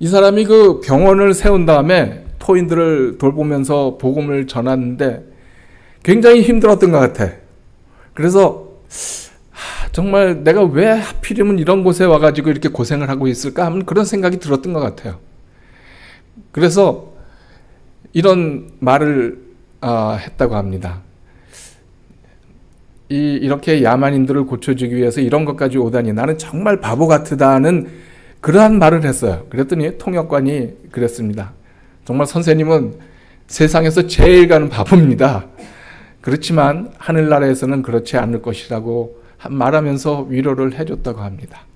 이 사람이 그 병원을 세운 다음에 토인들을 돌보면서 복음을 전하는데 굉장히 힘들었던 것 같아. 그래서 정말 내가 왜 하필이면 이런 곳에 와가지고 이렇게 고생을 하고 있을까 하는 그런 생각이 들었던 것 같아요. 그래서 이런 말을 했다고 합니다. 이렇게 야만인들을 고쳐주기 위해서 이런 것까지 오다니 나는 정말 바보 같다는 그러한 말을 했어요. 그랬더니 통역관이 그랬습니다. 정말 선생님은 세상에서 제일 가는 바보입니다. 그렇지만 하늘나라에서는 그렇지 않을 것이라고 말하면서 위로를 해줬다고 합니다.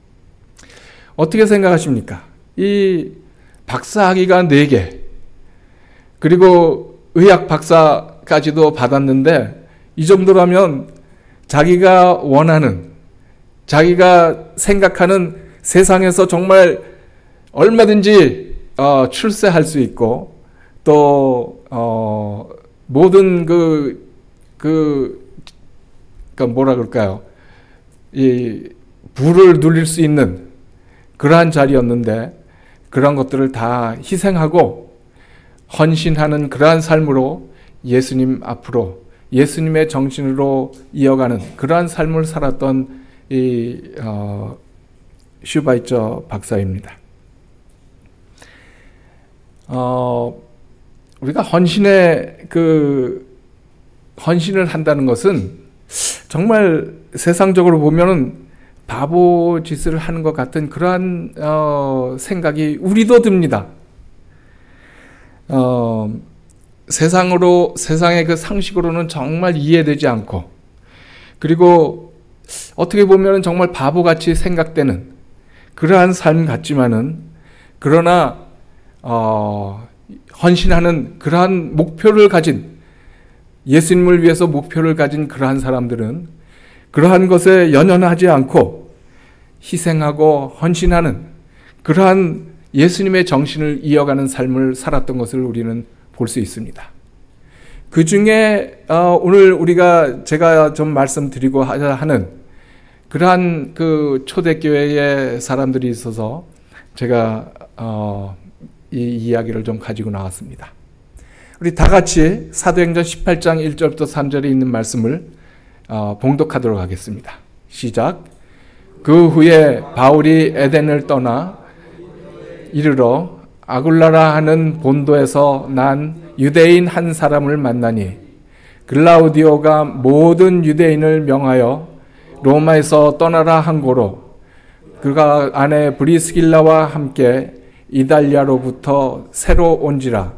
어떻게 생각하십니까? 이 박사학위가 4개, 그리고 의학 박사까지도 받았는데 이 정도라면 자기가 원하는, 자기가 생각하는 세상에서 정말 얼마든지 출세할 수 있고 또 모든 뭐라 그럴까요? 이 부를 누릴 수 있는 그러한 자리였는데 그런 것들을 다 희생하고 헌신하는 그러한 삶으로 예수님 앞으로 예수님의 정신으로 이어가는 그러한 삶을 살았던 이 슈바이처 박사입니다. 우리가 헌신을 한다는 것은 정말 세상적으로 보면은 바보 짓을 하는 것 같은 그러한 생각이 우리도 듭니다. 세상의 그 상식으로는 정말 이해되지 않고, 그리고 어떻게 보면은 정말 바보같이 생각되는 그러한 삶 같지만은, 그러나 헌신하는 그러한 목표를 가진, 예수님을 위해서 목표를 가진 그러한 사람들은 그러한 것에 연연하지 않고 희생하고 헌신하는 그러한 예수님의 정신을 이어가는 삶을 살았던 것을 우리는 볼 수 있습니다. 그 중에 오늘 제가 좀 말씀드리고 하는 그러한 그 초대교회의 사람들이 있어서 제가 이 이야기를 좀 가지고 나왔습니다. 우리 다 같이 사도행전 18장 1절부터 3절에 있는 말씀을 봉독하도록 하겠습니다. 시작. 그 후에 바울이 에덴을 떠나 이르러 아굴라라 하는 본도에서 난 유대인 한 사람을 만나니 글라우디오가 모든 유대인을 명하여 로마에서 떠나라 한 고로 그가 아내 브리스길라와 함께 이달리아로부터 새로 온지라.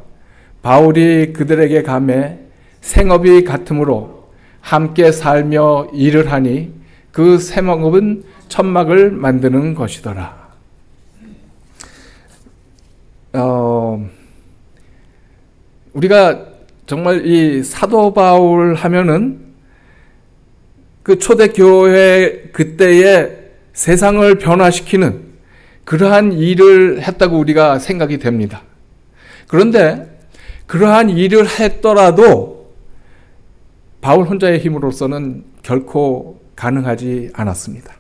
바울이 그들에게 가매 생업이 같으므로 함께 살며 일을 하니 그 생업은 천막을 만드는 것이더라. 우리가 정말 이 사도 바울 하면은 그 초대교회 그때의 세상을 변화시키는 그러한 일을 했다고 우리가 생각이 됩니다. 그런데 그러한 일을 했더라도 바울 혼자의 힘으로서는 결코 가능하지 않았습니다.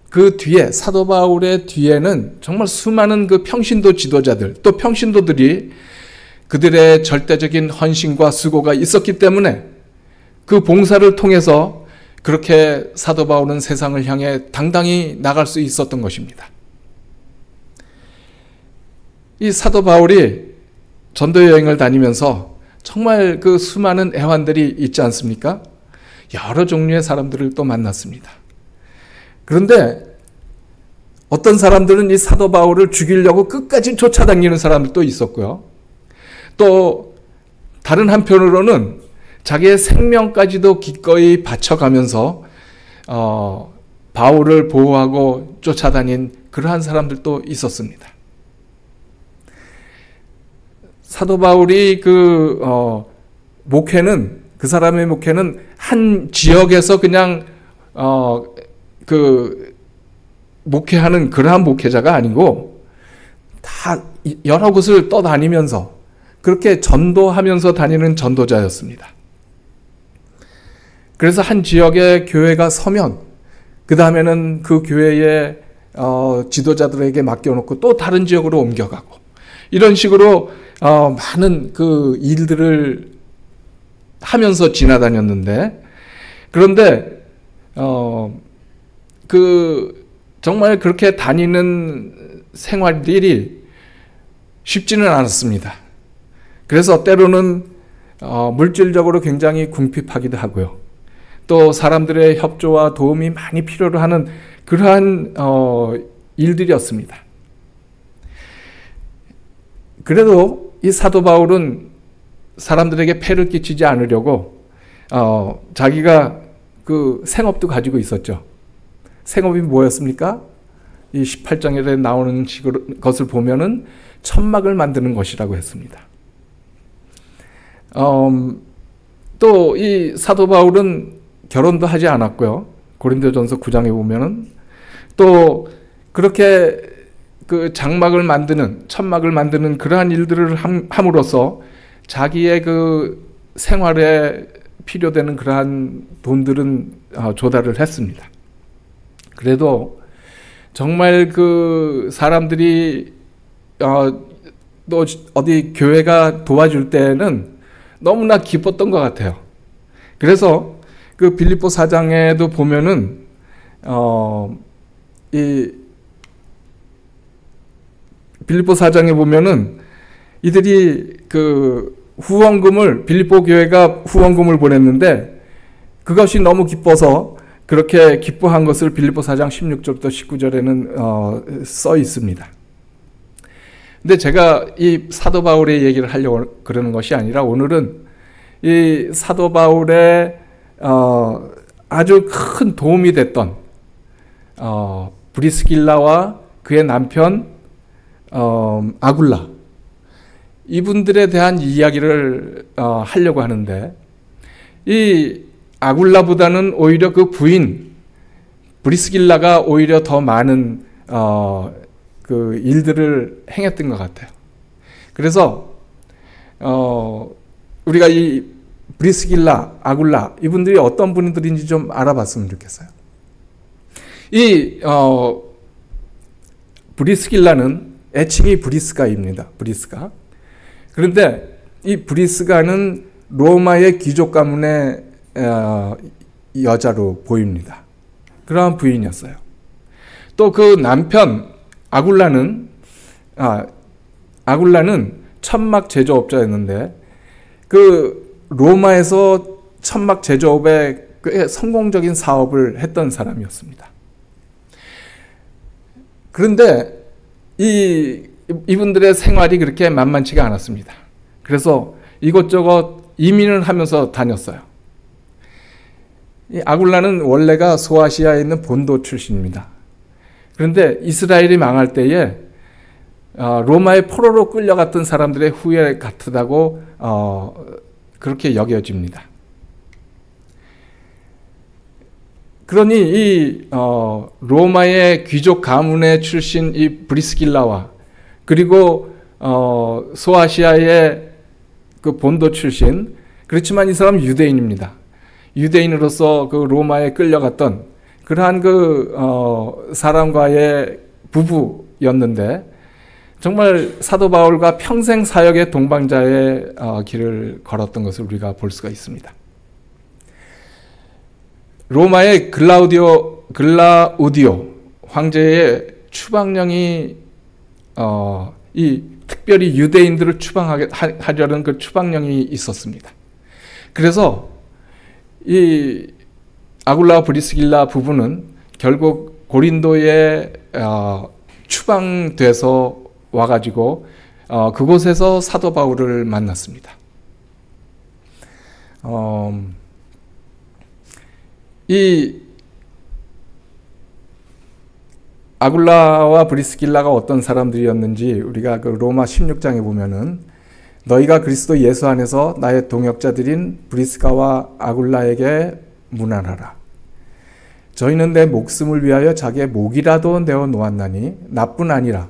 그 뒤에, 사도 바울의 뒤에는 정말 수많은 그 평신도 지도자들, 또 평신도들이 그들의 절대적인 헌신과 수고가 있었기 때문에 그 봉사를 통해서 그렇게 사도 바울은 세상을 향해 당당히 나갈 수 있었던 것입니다. 이 사도 바울이 전도 여행을 다니면서 정말 그 수많은 애환들이 있지 않습니까? 여러 종류의 사람들을 또 만났습니다. 그런데 어떤 사람들은 이 사도 바울을 죽이려고 끝까지 쫓아다니는 사람들도 있었고요. 또 다른 한편으로는 자기의 생명까지도 기꺼이 바쳐가면서 바울을 보호하고 쫓아다닌 그러한 사람들도 있었습니다. 사도 바울이 그 사람의 목회는 한 지역에서 그냥 목회하는 그러한 목회자가 아니고 다 여러 곳을 떠다니면서 그렇게 전도하면서 다니는 전도자였습니다. 그래서 한 지역에 교회가 서면 그 다음에는 그 교회에 지도자들에게 맡겨놓고 또 다른 지역으로 옮겨가고 이런 식으로 많은 그 일들을 하면서 지나다녔는데 그런데 정말 그렇게 다니는 생활들이 쉽지는 않았습니다. 그래서 때로는 물질적으로 굉장히 궁핍하기도 하고요. 또 사람들의 협조와 도움이 많이 필요로 하는 그러한 일들이었습니다. 그래도 이 사도 바울은 사람들에게 폐를 끼치지 않으려고 자기가 그 생업도 가지고 있었죠. 생업이 뭐였습니까? 이 18장에 나오는 것을 보면은 천막을 만드는 것이라고 했습니다. 또 이 사도 바울은 결혼도 하지 않았고요. 고린도전서 9장에 보면은 또 그렇게 그 장막을 만드는 천막을 만드는 그러한 일들을 함으로써 자기의 그 생활에 필요되는 그러한 돈들은 조달을 했습니다. 그래도 정말 그 사람들이 또 어디 교회가 도와줄 때는 너무나 기뻤던 것 같아요. 그래서 그 빌립보 4장에도 보면은 이 빌립보 4장에 보면은 이들이 그 후원금을 빌립보 교회가 후원금을 보냈는데 그것이 너무 기뻐서 그렇게 기뻐한 것을 빌립보 4장 16절부터 19절에는 써 있습니다. 근데 제가 이 사도 바울의 얘기를 하려고 그러는 것이 아니라 오늘은 이 사도 바울의 아주 큰 도움이 됐던 브리스길라와 그의 남편 아굴라 이분들에 대한 이야기를 하려고 하는데 이 아굴라보다는 오히려 그 부인 브리스길라가 오히려 더 많은 그 일들을 행했던 것 같아요. 그래서 우리가 이 브리스길라, 아굴라 이분들이 어떤 분들인지 좀 알아봤으면 좋겠어요. 이 브리스길라는 애칭이 브리스가입니다. 브리스가. 그런데 이 브리스가는 로마의 귀족 가문의 여자로 보입니다. 그러한 부인이었어요. 또 그 남편 아굴라는 천막 제조업자였는데 그 로마에서 천막 제조업에 꽤 성공적인 사업을 했던 사람이었습니다. 그런데 이분들의 생활이 그렇게 만만치가 않았습니다. 그래서 이것저것 이민을 하면서 다녔어요. 이 아굴라는 원래가 소아시아에 있는 본도 출신입니다. 그런데 이스라엘이 망할 때에 로마의 포로로 끌려갔던 사람들의 후예 같다고 그렇게 여겨집니다. 그러니 이 로마의 귀족 가문의 출신 이 브리스길라와 그리고 소아시아의 그 본도 출신 그렇지만 이 사람은 유대인입니다. 유대인으로서 그 로마에 끌려갔던 그러한 그 사람과의 부부였는데 정말 사도 바울과 평생 사역의 동반자의 길을 걸었던 것을 우리가 볼 수가 있습니다. 로마의 글라우디오 황제의 추방령이 이 특별히 유대인들을 추방하려는 그 추방령이 있었습니다. 그래서 이 아굴라 브리스길라 부부는 결국 고린도에 추방돼서 와가지고 그곳에서 사도 바울을 만났습니다. 이 아굴라와 브리스길라가 어떤 사람들이었는지 우리가 그 로마 16장에 보면은 너희가 그리스도 예수 안에서 나의 동역자들인 브리스가와 아굴라에게 문안하라. 저희는 내 목숨을 위하여 자기의 목이라도 내어 놓았나니 나뿐 아니라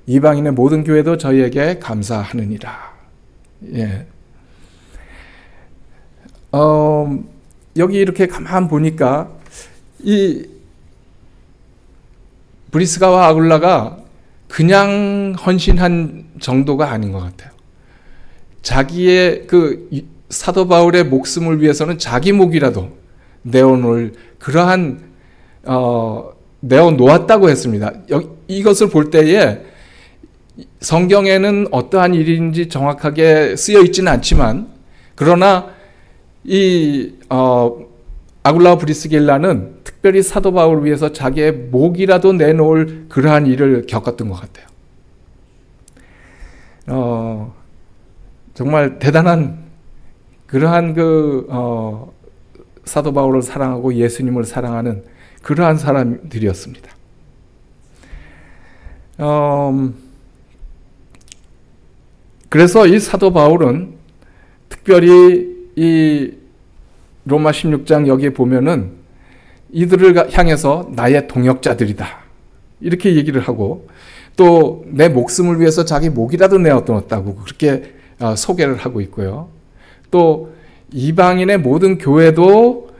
이방인의 모든 교회도 저희에게 감사하느니라. 예. 여기 이렇게 가만 보니까 이 브리스가와 아굴라가 그냥 헌신한 정도가 아닌 것 같아요. 자기의 그 사도 바울의 목숨을 위해서는 자기 목이라도 내어놓을 그러한 내어놓았다고 했습니다. 이것을 볼 때에 성경에는 어떠한 일인지 정확하게 쓰여 있지는 않지만, 그러나 이 아굴라와 브리스길라는 특별히 사도 바울을 위해서 자기의 목이라도 내놓을 그러한 일을 겪었던 것 같아요. 정말 대단한 그러한 사도 바울을 사랑하고 예수님을 사랑하는 그러한 사람들이었습니다. 그래서 이 사도 바울은 특별히 이 로마 16장 여기에 보면은 이들을 향해서 나의 동역자들이다, 이렇게 얘기를 하고, 또 내 목숨을 위해서 자기 목이라도 내어놓았다고 그렇게 소개를 하고 있고요. 또 이방인의 모든 교회도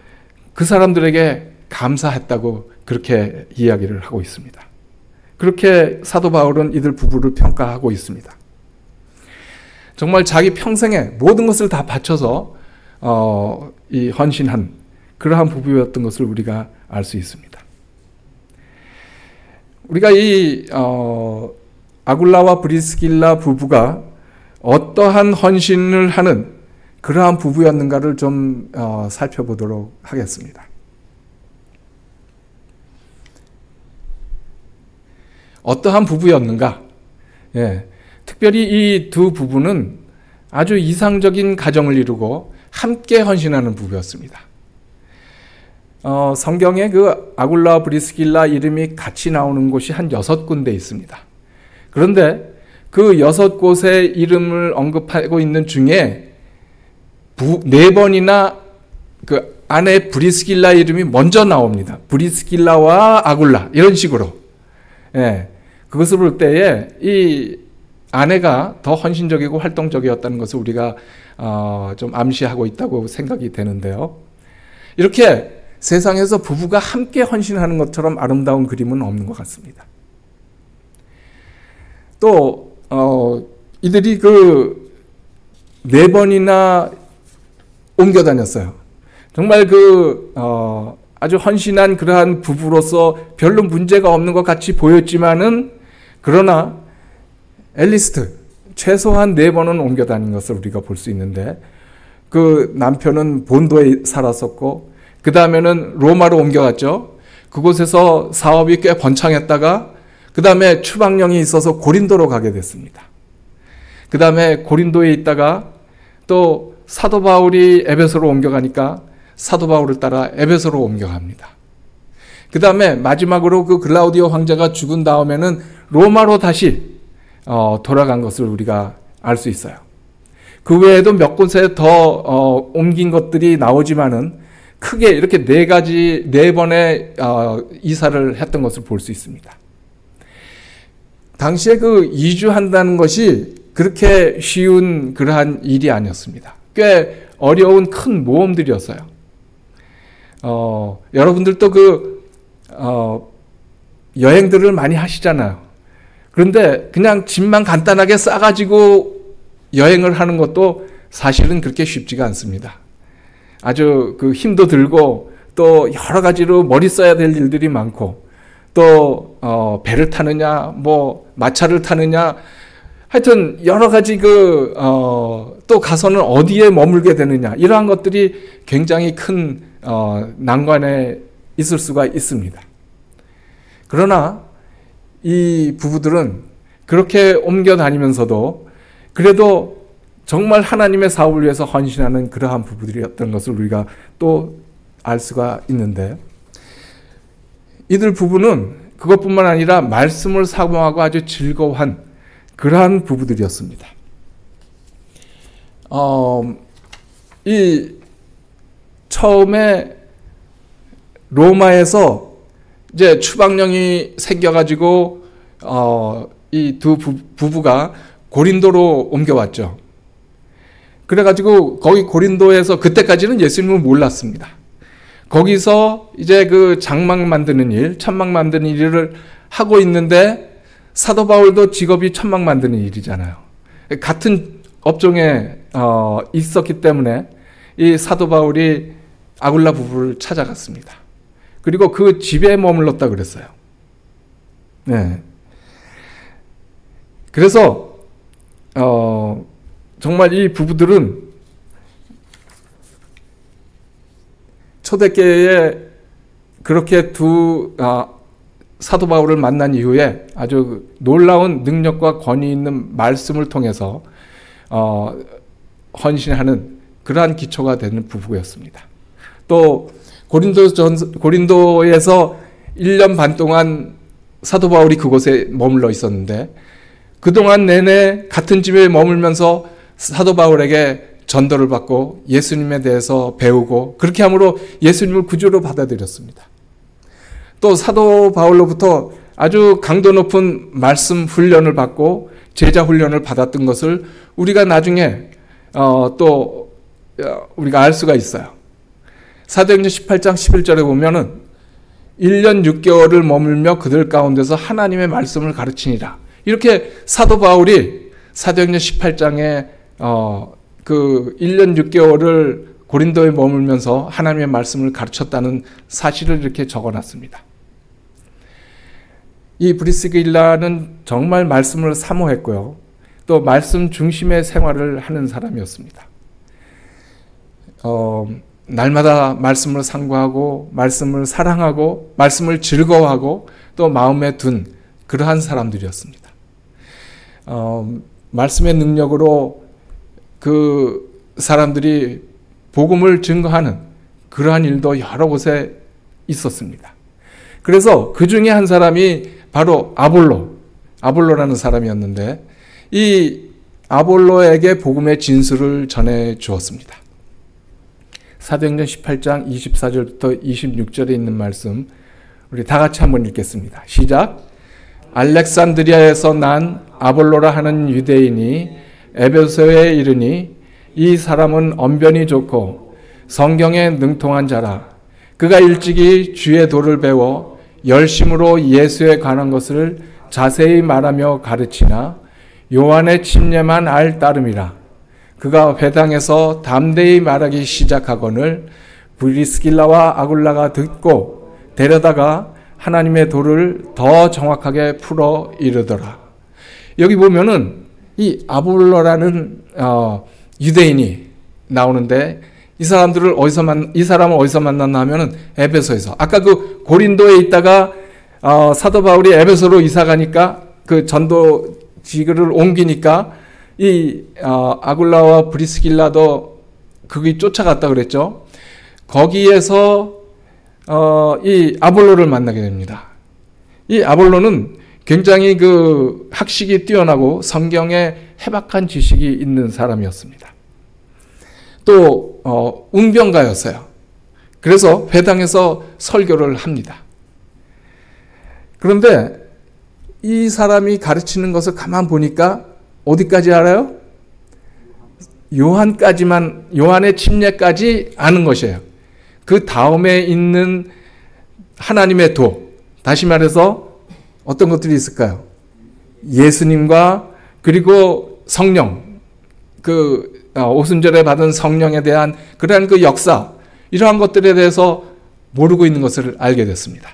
그 사람들에게 감사했다고 그렇게 이야기를 하고 있습니다. 그렇게 사도 바울은 이들 부부를 평가하고 있습니다. 정말 자기 평생에 모든 것을 다 바쳐서 이 헌신한 그러한 부부였던 것을 우리가 알 수 있습니다. 우리가 이 아굴라와 브리스길라 부부가 어떠한 헌신을 하는 그러한 부부였는가를 좀 살펴보도록 하겠습니다. 어떠한 부부였는가? 예, 특별히 이 두 부부는 아주 이상적인 가정을 이루고 함께 헌신하는 부부였습니다. 성경에 그 아굴라와 브리스길라 이름이 같이 나오는 곳이 한 6군데 있습니다. 그런데 그 6곳의 이름을 언급하고 있는 중에 4번이나 그 아내 브리스길라 이름이 먼저 나옵니다. 브리스길라와 아굴라, 이런 식으로. 예, 그것을 볼 때에 이 아내가 더 헌신적이고 활동적이었다는 것을 우리가 좀 암시하고 있다고 생각이 되는데요. 이렇게 세상에서 부부가 함께 헌신하는 것처럼 아름다운 그림은 없는 것 같습니다. 또 이들이 그 4번이나 옮겨 다녔어요. 정말 아주 헌신한 그러한 부부로서 별로 문제가 없는 것 같이 보였지만은, 그러나 엘리스트 최소한 4번은 옮겨 다닌 것을 우리가 볼 수 있는데, 그 남편은 본도에 살았었고, 그 다음에는 로마로 옮겨갔죠. 그곳에서 사업이 꽤 번창했다가 그 다음에 추방령이 있어서 고린도로 가게 됐습니다. 그 다음에 고린도에 있다가 또 사도 바울이 에베소로 옮겨가니까 사도 바울을 따라 에베소로 옮겨갑니다. 그 다음에 마지막으로 그 글라우디오 황제가 죽은 다음에는 로마로 다시 돌아간 것을 우리가 알 수 있어요. 그 외에도 몇 곳에 더 옮긴 것들이 나오지만은 크게 이렇게 4번의 이사를 했던 것을 볼 수 있습니다. 당시에 그 이주한다는 것이 그렇게 쉬운 그러한 일이 아니었습니다. 꽤 어려운 큰 모험들이었어요. 여러분들도 여행들을 많이 하시잖아요. 그런데 그냥 짐만 간단하게 싸가지고 여행을 하는 것도 사실은 그렇게 쉽지가 않습니다. 아주 힘도 들고 또 여러 가지로 머리 써야 될 일들이 많고, 또 배를 타느냐, 뭐 마차를 타느냐, 하여튼 여러 가지 또 가서는 어디에 머물게 되느냐, 이러한 것들이 굉장히 큰 난관에 있을 수가 있습니다. 그러나 이 부부들은 그렇게 옮겨 다니면서도 그래도 정말 하나님의 사업을 위해서 헌신하는 그러한 부부들이었던 것을 우리가 또 알 수가 있는데, 이들 부부는 그것뿐만 아니라 말씀을 사모하고 아주 즐거워한 그러한 부부들이었습니다. 이 처음에 로마에서 이제 추방령이 생겨가지고 이 두 부부가 고린도로 옮겨왔죠. 그래가지고 거기 고린도에서 그때까지는 예수님을 몰랐습니다. 거기서 이제 그 장막 만드는 일, 천막 만드는 일을 하고 있는데 사도 바울도 직업이 천막 만드는 일이잖아요. 같은 업종에 있었기 때문에 이 사도 바울이 아굴라 부부를 찾아갔습니다. 그리고 그 집에 머물렀다 그랬어요. 네. 그래서 정말 이 부부들은 초대교회에 그렇게 사도 바울을 만난 이후에 아주 놀라운 능력과 권위 있는 말씀을 통해서 헌신하는 그러한 기초가 되는 부부였습니다. 또 고린도에서 1년 반 동안 사도 바울이 그곳에 머물러 있었는데 그동안 내내 같은 집에 머물면서 사도 바울에게 전도를 받고 예수님에 대해서 배우고 그렇게 함으로 예수님을 구주로 받아들였습니다. 또 사도 바울로부터 아주 강도 높은 말씀 훈련을 받고 제자 훈련을 받았던 것을 우리가 나중에 또 우리가 알 수가 있어요. 사도행전 18장 11절에 보면은 1년 6개월을 머물며 그들 가운데서 하나님의 말씀을 가르치니라. 이렇게 사도 바울이 사도행전 18장에 그 1년 6개월을 고린도에 머물면서 하나님의 말씀을 가르쳤다는 사실을 이렇게 적어놨습니다. 이 브리스길라는 정말 말씀을 사모했고요. 또 말씀 중심의 생활을 하는 사람이었습니다. 날마다 말씀을 상고하고 말씀을 사랑하고 말씀을 즐거워하고 또 마음에 둔 그러한 사람들이었습니다. 말씀의 능력으로 그 사람들이 복음을 증거하는 그러한 일도 여러 곳에 있었습니다. 그래서 그 중에 한 사람이 바로 아볼로라는 사람이었는데 이 아볼로에게 복음의 진술을 전해 주었습니다. 사도행전 18장 24절부터 26절에 있는 말씀 우리 다 같이 한번 읽겠습니다. 시작. 알렉산드리아에서 난 아볼로라 하는 유대인이 에베소에 이르니 이 사람은 언변이 좋고 성경에 능통한 자라. 그가 일찍이 주의 도를 배워 열심으로 예수에 관한 것을 자세히 말하며 가르치나 요한의 침례만 알 따름이라. 그가 회당에서 담대히 말하기 시작하거늘 브리스길라와 아굴라가 듣고 데려다가 하나님의 도를 더 정확하게 풀어 이르더라. 여기 보면은 이 아볼로라는 유대인이 나오는데 이 사람을 어디서 만났나 하면은 에베소에서. 아까 그 고린도에 있다가 사도 바울이 에베소로 이사 가니까 그 전도지를 옮기니까 이 아굴라와 브리스길라도 거기 쫓아갔다 그랬죠. 거기에서 이 아볼로를 만나게 됩니다. 이 아볼로는 굉장히 그 학식이 뛰어나고 성경에 해박한 지식이 있는 사람이었습니다. 또 웅변가였어요. 그래서 회당에서 설교를 합니다. 그런데 이 사람이 가르치는 것을 가만 보니까 어디까지 알아요? 요한의 침례까지 아는 것이에요. 그 다음에 있는 하나님의 도, 다시 말해서 어떤 것들이 있을까요? 예수님과 그리고 성령, 그 오순절에 받은 성령에 대한 그러한 그 역사, 이러한 것들에 대해서 모르고 있는 것을 알게 됐습니다.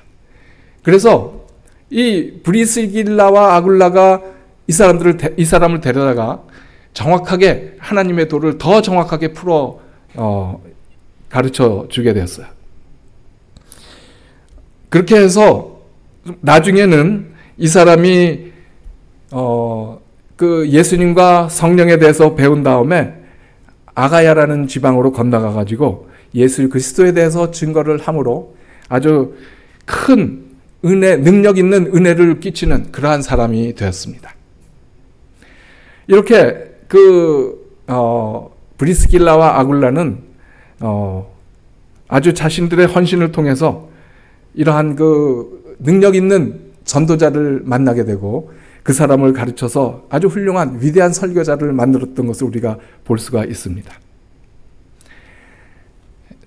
그래서 이 브리스길라와 아굴라가 이 사람을 데려다가 정확하게 하나님의 도를 더 정확하게 풀어 가르쳐 주게 되었어요. 그렇게 해서 나중에는 이 사람이 그 예수님과 성령에 대해서 배운 다음에 아가야라는 지방으로 건너가 가지고 예수 그리스도에 대해서 증거를 함으로 아주 큰 은혜, 능력 있는 은혜를 끼치는 그러한 사람이 되었습니다. 이렇게 브리스길라와 아굴라는 아주 자신들의 헌신을 통해서 이러한 그 능력 있는 전도자를 만나게 되고 그 사람을 가르쳐서 아주 훌륭한 위대한 설교자를 만들었던 것을 우리가 볼 수가 있습니다.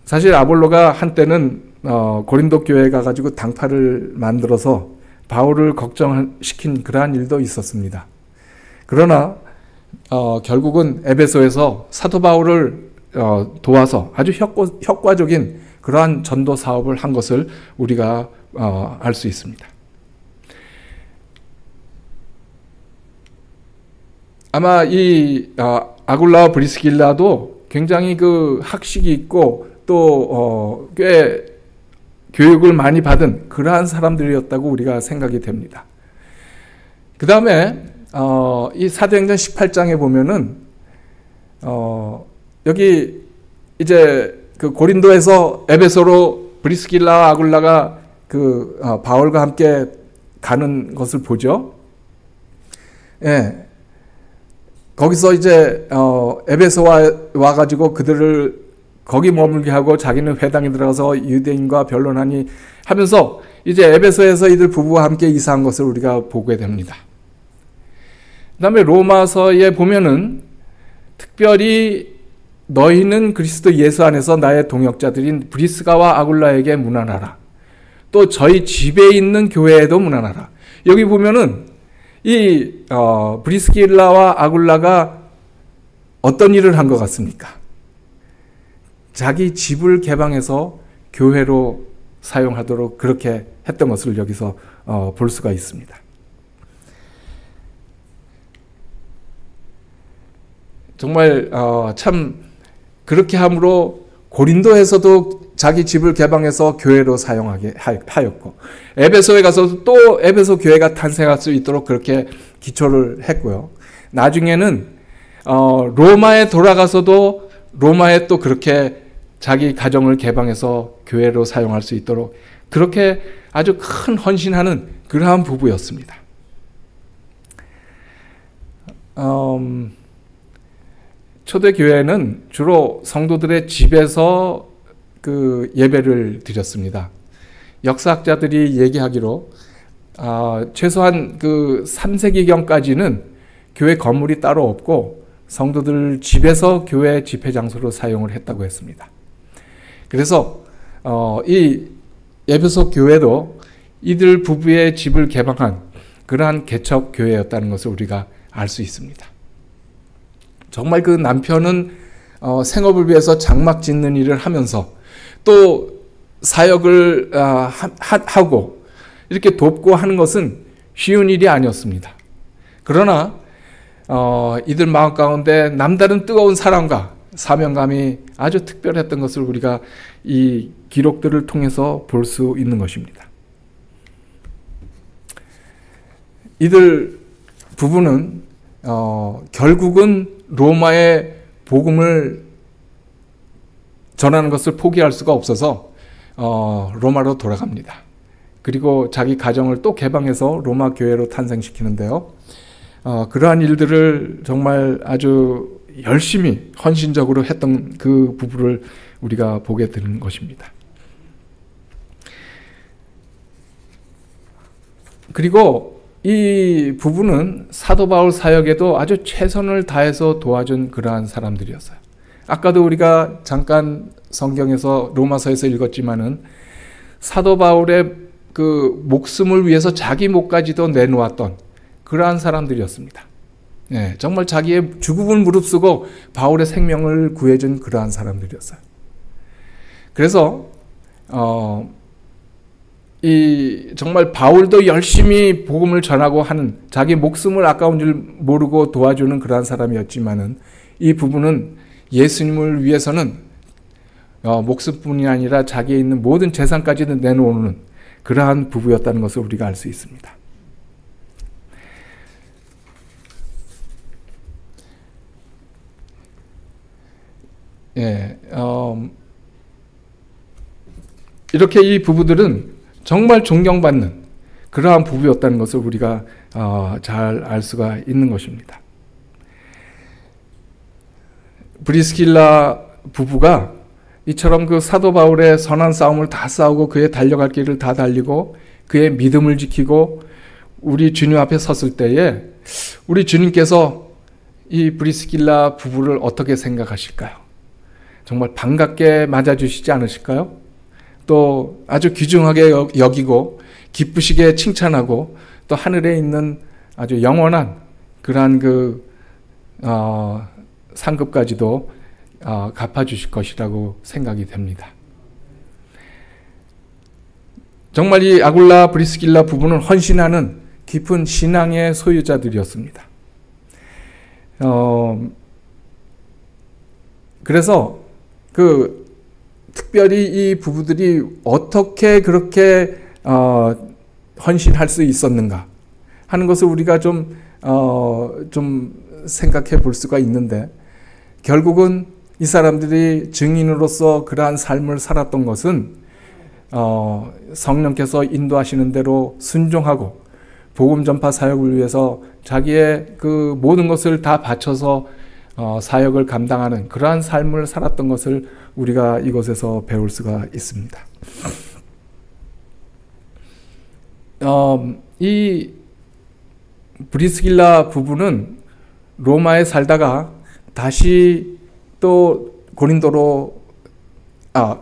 사실 아볼로가 한때는 고린도 교회에 가가지고 당파를 만들어서 바울을 걱정시킨 그러한 일도 있었습니다. 그러나 결국은 에베소에서 사도 바울을 도와서 아주 효과적인 그러한 전도 사업을 한 것을 우리가 알 수 있습니다. 아마 이 아굴라와 브리스길라도 굉장히 그 학식이 있고 또 꽤 교육을 많이 받은 그러한 사람들이었다고 우리가 생각이 됩니다. 그 다음에 이 사도행전 18장에 보면은 여기 이제 그 고린도에서 에베소로 브리스길라와 아굴라가 그 바울과 함께 가는 것을 보죠. 예. 거기서 이제 에베소 와가지고 그들을 거기 머물게 하고 자기는 회당에 들어가서 유대인과 변론하니 하면서 이제 에베소에서 이들 부부와 함께 이사한 것을 우리가 보게 됩니다. 그 다음에 로마서에 보면은 특별히 너희는 그리스도 예수 안에서 나의 동역자들인 브리스가와 아굴라에게 문안하라. 또 저희 집에 있는 교회에도 문안하라. 여기 보면은 이 브리스길라와 아굴라가 어떤 일을 한 것 같습니까? 자기 집을 개방해서 교회로 사용하도록 그렇게 했던 것을 여기서 볼 수가 있습니다. 정말 참 그렇게 함으로 고린도에서도 자기 집을 개방해서 교회로 사용하게 하였고 에베소에 가서도 또 에베소 교회가 탄생할 수 있도록 그렇게 기초를 했고요. 나중에는 로마에 돌아가서도 로마에 또 그렇게 자기 가정을 개방해서 교회로 사용할 수 있도록 그렇게 아주 큰 헌신하는 그러한 부부였습니다. 초대교회는 주로 성도들의 집에서 그 예배를 드렸습니다. 역사학자들이 얘기하기로 최소한 그 3세기경까지는 교회 건물이 따로 없고 성도들 집에서 교회 집회 장소로 사용을 했다고 했습니다. 그래서 이 에베소 교회도 이들 부부의 집을 개방한 그러한 개척 교회였다는 것을 우리가 알 수 있습니다. 정말 그 남편은 생업을 위해서 장막 짓는 일을 하면서 또 사역을 하고 이렇게 돕고 하는 것은 쉬운 일이 아니었습니다. 그러나 이들 마음 가운데 남다른 뜨거운 사랑과 사명감이 아주 특별했던 것을 우리가 이 기록들을 통해서 볼 수 있는 것입니다. 이들 부부는 결국은 로마의 복음을 전하는 것을 포기할 수가 없어서 로마로 돌아갑니다. 그리고 자기 가정을 또 개방해서 로마 교회로 탄생시키는데요. 그러한 일들을 정말 아주 열심히 헌신적으로 했던 그 부부를 우리가 보게 되는 것입니다. 그리고 이 부부는 사도 바울 사역에도 아주 최선을 다해서 도와준 그러한 사람들이었어요. 아까도 우리가 잠깐 성경에서 로마서에서 읽었지만은 사도 바울의 그 목숨을 위해서 자기 목까지도 내놓았던 그러한 사람들이었습니다. 네, 정말 자기의 죽음을 무릅쓰고 바울의 생명을 구해준 그러한 사람들이었어요. 그래서 정말 바울도 열심히 복음을 전하고 하는 자기 목숨을 아까운 줄 모르고 도와주는 그러한 사람이었지만은 이 부부는 예수님을 위해서는 목숨뿐이 아니라 자기에 있는 모든 재산까지도 내놓는 그러한 부부였다는 것을 우리가 알 수 있습니다. 예, 이렇게 이 부부들은 정말 존경받는 그러한 부부였다는 것을 우리가 잘 알 수가 있는 것입니다. 브리스길라 부부가 이처럼 그 사도 바울의 선한 싸움을 다 싸우고 그의 달려갈 길을 다 달리고 그의 믿음을 지키고 우리 주님 앞에 섰을 때에 우리 주님께서 이 브리스길라 부부를 어떻게 생각하실까요? 정말 반갑게 맞아주시지 않으실까요? 또 아주 귀중하게 여기고 기쁘시게 칭찬하고 또 하늘에 있는 아주 영원한 그러한 상급까지도 갚아주실 것이라고 생각이 됩니다. 정말 이 아굴라 브리스길라 부부는 헌신하는 깊은 신앙의 소유자들이었습니다. 그래서 특별히 이 부부들이 어떻게 그렇게 헌신할 수 있었는가 하는 것을 우리가 좀 생각해 볼 수가 있는데, 결국은 이 사람들이 증인으로서 그러한 삶을 살았던 것은 성령께서 인도하시는 대로 순종하고 복음 전파 사역을 위해서 자기의 그 모든 것을 다 바쳐서 사역을 감당하는 그러한 삶을 살았던 것을 우리가 이곳에서 배울 수가 있습니다. 이 브리스길라 부부는 로마에 살다가 다시 또 고린도로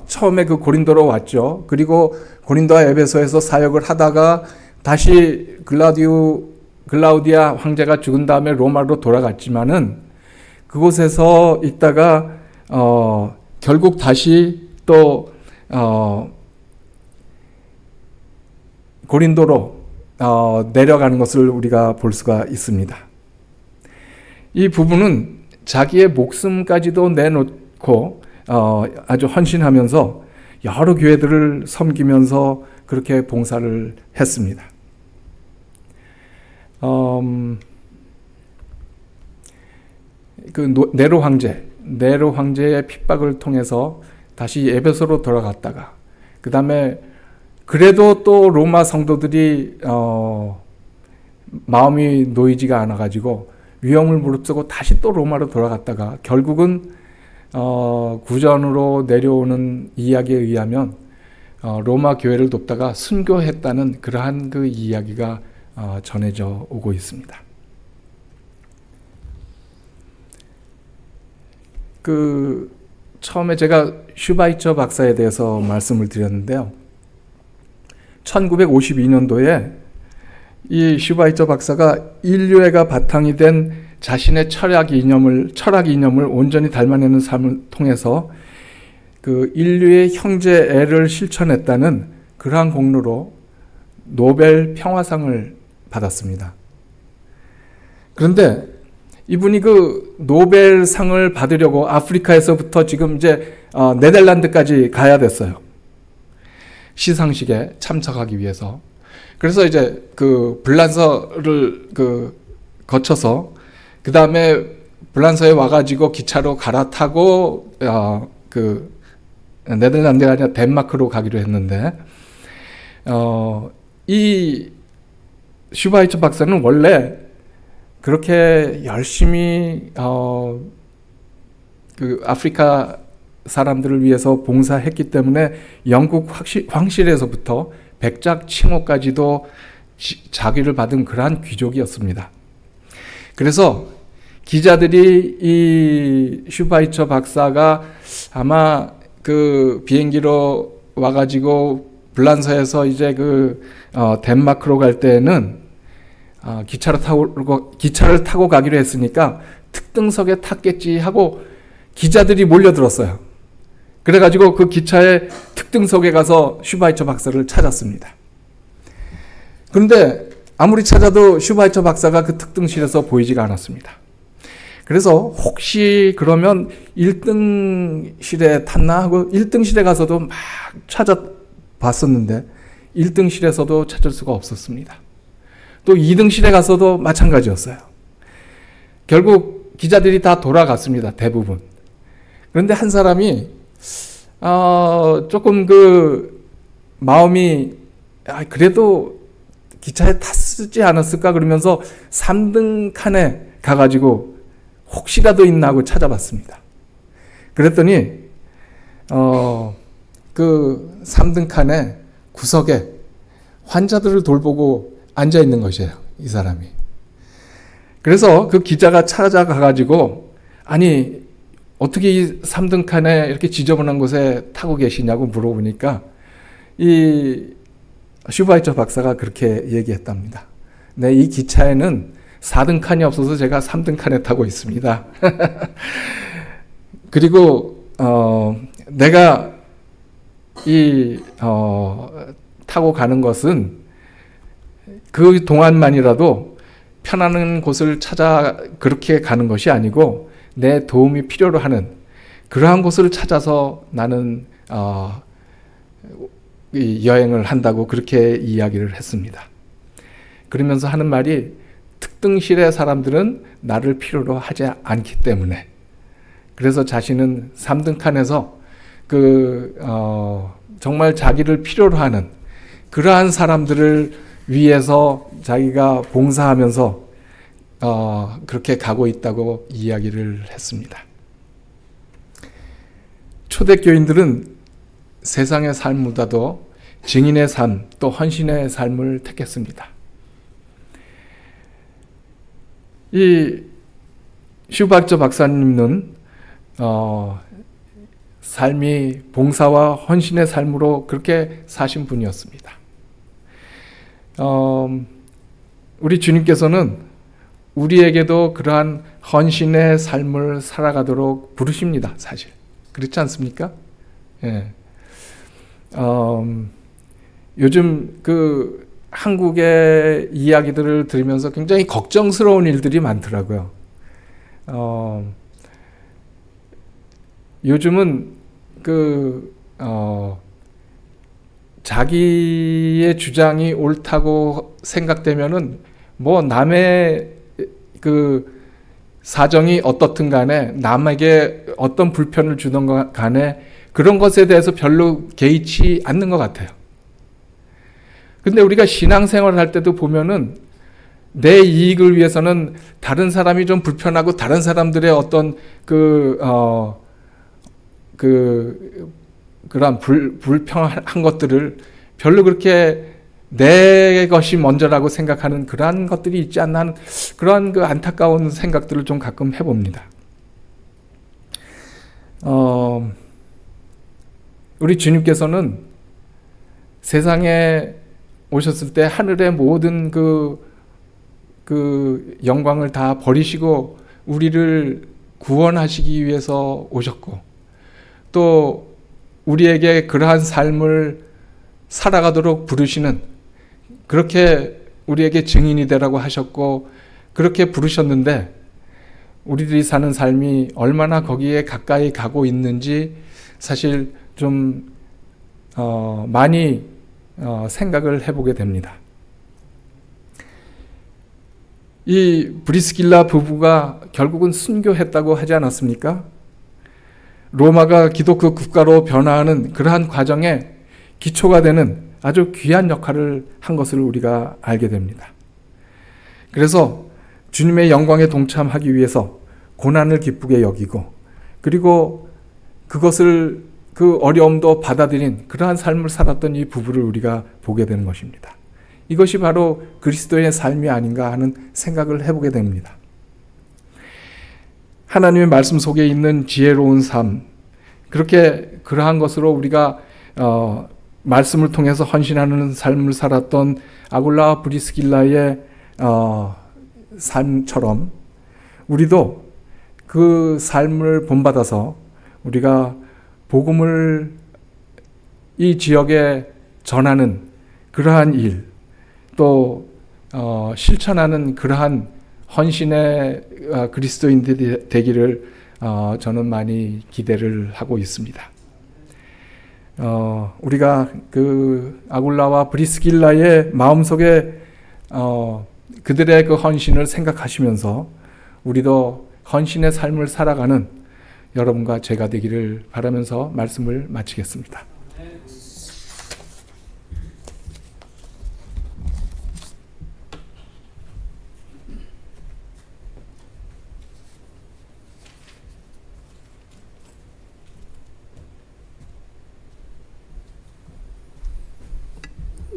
처음에 고린도로 왔죠. 그리고 고린도와 에베소에서 사역을 하다가 다시 글라우디아 황제가 죽은 다음에 로마로 돌아갔지만은 그곳에서 있다가 결국 다시 또 고린도로 내려가는 것을 우리가 볼 수가 있습니다. 이 부부는 자기의 목숨까지도 내놓고 아주 헌신하면서 여러 교회들을 섬기면서 그렇게 봉사를 했습니다. 네로 황제의 핍박을 통해서 다시 에베소로 돌아갔다가 그 다음에 그래도 또 로마 성도들이 마음이 놓이지가 않아가지고 위험을 무릅쓰고 다시 또 로마로 돌아갔다가 결국은 구전으로 내려오는 이야기에 의하면 로마 교회를 돕다가 순교했다는 그러한 그 이야기가 전해져 오고 있습니다. 처음에 제가 슈바이처 박사에 대해서 말씀을 드렸는데요. 1952년도에 이 슈바이처 박사가 인류애가 바탕이 된 자신의 철학 이념을 온전히 닮아내는 삶을 통해서 인류의 형제애를 실천했다는 그러한 공로로 노벨 평화상을 받았습니다. 그런데 이분이 노벨상을 받으려고 아프리카에서부터 지금 이제 네덜란드까지 가야 됐어요. 시상식에 참석하기 위해서. 그래서 이제 불란서를 거쳐서 그 다음에 불란서에 와가지고 기차로 갈아타고 네덜란드가 아니라 덴마크로 가기로 했는데 이 슈바이처 박사는 원래 그렇게 열심히 아프리카 사람들을 위해서 봉사했기 때문에 영국 황실에서부터 백작 칭호까지도 자기를 받은 그러한 귀족이었습니다. 그래서 기자들이 이 슈바이처 박사가 아마 비행기로 와가지고 불란서에서 이제 덴마크로 갈 때는 기차를 타고 가기로 했으니까 특등석에 탔겠지 하고 기자들이 몰려들었어요. 그래가지고 그 기차의 특등석에 가서 슈바이처 박사를 찾았습니다. 그런데 아무리 찾아도 슈바이처 박사가 그 특등실에서 보이지가 않았습니다. 그래서 혹시 그러면 1등실에 탔나 하고 1등실에 가서도 막 찾아봤었는데 1등실에서도 찾을 수가 없었습니다. 또 2등실에 가서도 마찬가지였어요. 결국 기자들이 다 돌아갔습니다. 대부분. 그런데 한 사람이 조금 마음이 그래도 기차에 탔지 않았을까 그러면서 3등 칸에 가가지고 혹시라도 있나 하고 찾아봤습니다. 그랬더니 3등 칸에 구석에 환자들을 돌보고 앉아 있는 것이에요. 이 사람이. 그래서 그 기자가 찾아가가지고 아니 어떻게 이 3등 칸에 이렇게 지저분한 곳에 타고 계시냐고 물어보니까 이 슈바이처 박사가 그렇게 얘기했답니다. 네, 이 기차에는 4등 칸이 없어서 제가 3등 칸에 타고 있습니다. 그리고 내가 타고 가는 것은 그 동안만이라도 편안한 곳을 찾아 그렇게 가는 것이 아니고 내 도움이 필요로 하는 그러한 곳을 찾아서 나는 이 여행을 한다고 그렇게 이야기를 했습니다. 그러면서 하는 말이 특등실의 사람들은 나를 필요로 하지 않기 때문에 그래서 자신은 3등 칸에서 정말 자기를 필요로 하는 그러한 사람들을 위해서 자기가 봉사하면서 그렇게 가고 있다고 이야기를 했습니다. 초대교인들은 세상의 삶보다도 증인의 삶, 또 헌신의 삶을 택했습니다. 이 슈바이처 박사님은 삶이 봉사와 헌신의 삶으로 그렇게 사신 분이었습니다. 우리 주님께서는 우리에게도 그러한 헌신의 삶을 살아가도록 부르십니다. 사실 그렇지 않습니까? 예. 요즘 그 한국의 이야기들을 들으면서 굉장히 걱정스러운 일들이 많더라고요. 요즘은 자기의 주장이 옳다고 생각되면은 뭐 남의 그 사정이 어떻든 간에 남에게 어떤 불편을 주던 간에 그런 것에 대해서 별로 개의치 않는 것 같아요. 근데 우리가 신앙생활을 할 때도 보면은 내 이익을 위해서는 다른 사람이 좀 불편하고 다른 사람들의 어떤 그런 불평한 것들을 별로 그렇게 내 것이 먼저라고 생각하는 그러한 것들이 있지 않나 하는 그러한 그 안타까운 생각들을 좀 가끔 해봅니다. 우리 주님께서는 세상에 오셨을 때 하늘의 모든 그 영광을 다 버리시고 우리를 구원하시기 위해서 오셨고 또 우리에게 그러한 삶을 살아가도록 부르시는 그렇게 우리에게 증인이 되라고 하셨고 그렇게 부르셨는데 우리들이 사는 삶이 얼마나 거기에 가까이 가고 있는지 사실 좀 많이 생각을 해보게 됩니다. 이 브리스길라 부부가 결국은 순교했다고 하지 않았습니까? 로마가 기독교 국가로 변화하는 그러한 과정에 기초가 되는 아주 귀한 역할을 한 것을 우리가 알게 됩니다. 그래서 주님의 영광에 동참하기 위해서 고난을 기쁘게 여기고 그리고 그것을 그 어려움도 받아들인 그러한 삶을 살았던 이 부부를 우리가 보게 되는 것입니다. 이것이 바로 그리스도의 삶이 아닌가 하는 생각을 해보게 됩니다. 하나님의 말씀 속에 있는 지혜로운 삶, 그렇게 그러한 것으로 우리가 말씀을 통해서 헌신하는 삶을 살았던 아굴라 브리스길라의 삶처럼 우리도 그 삶을 본받아서 우리가 복음을 이 지역에 전하는 그러한 일, 또 실천하는 그러한 헌신의 그리스도인들이 되기를 저는 많이 기대를 하고 있습니다. 우리가 그 아굴라와 브리스길라의 마음속에 그들의 그 헌신을 생각하시면서 우리도 헌신의 삶을 살아가는 여러분과 제가 되기를 바라면서 말씀을 마치겠습니다.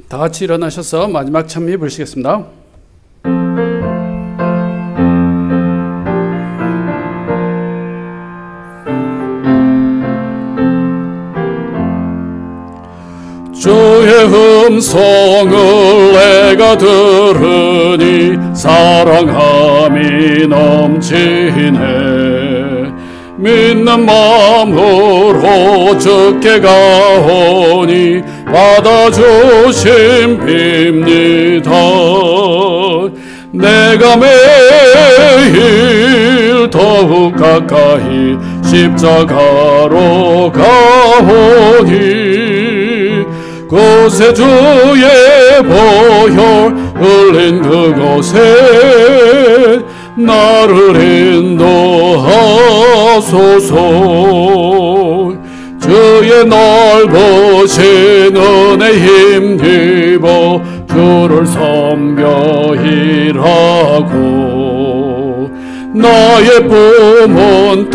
다 같이 일어나셔서 마지막 찬미 부르시겠습니다. 주의 음성을 내가 들으니 사랑함이 넘치네. 믿는 마음으로 주께 가오니 받아주심 빕니다. 내가 매일 더욱 가까이 십자가로 가오니 그새 주의 보혈 흘린 그곳에 나를 인도하소서. 주의 넓으신 은혜 힘입어 주를 섬겨 일하고 나의 꿈은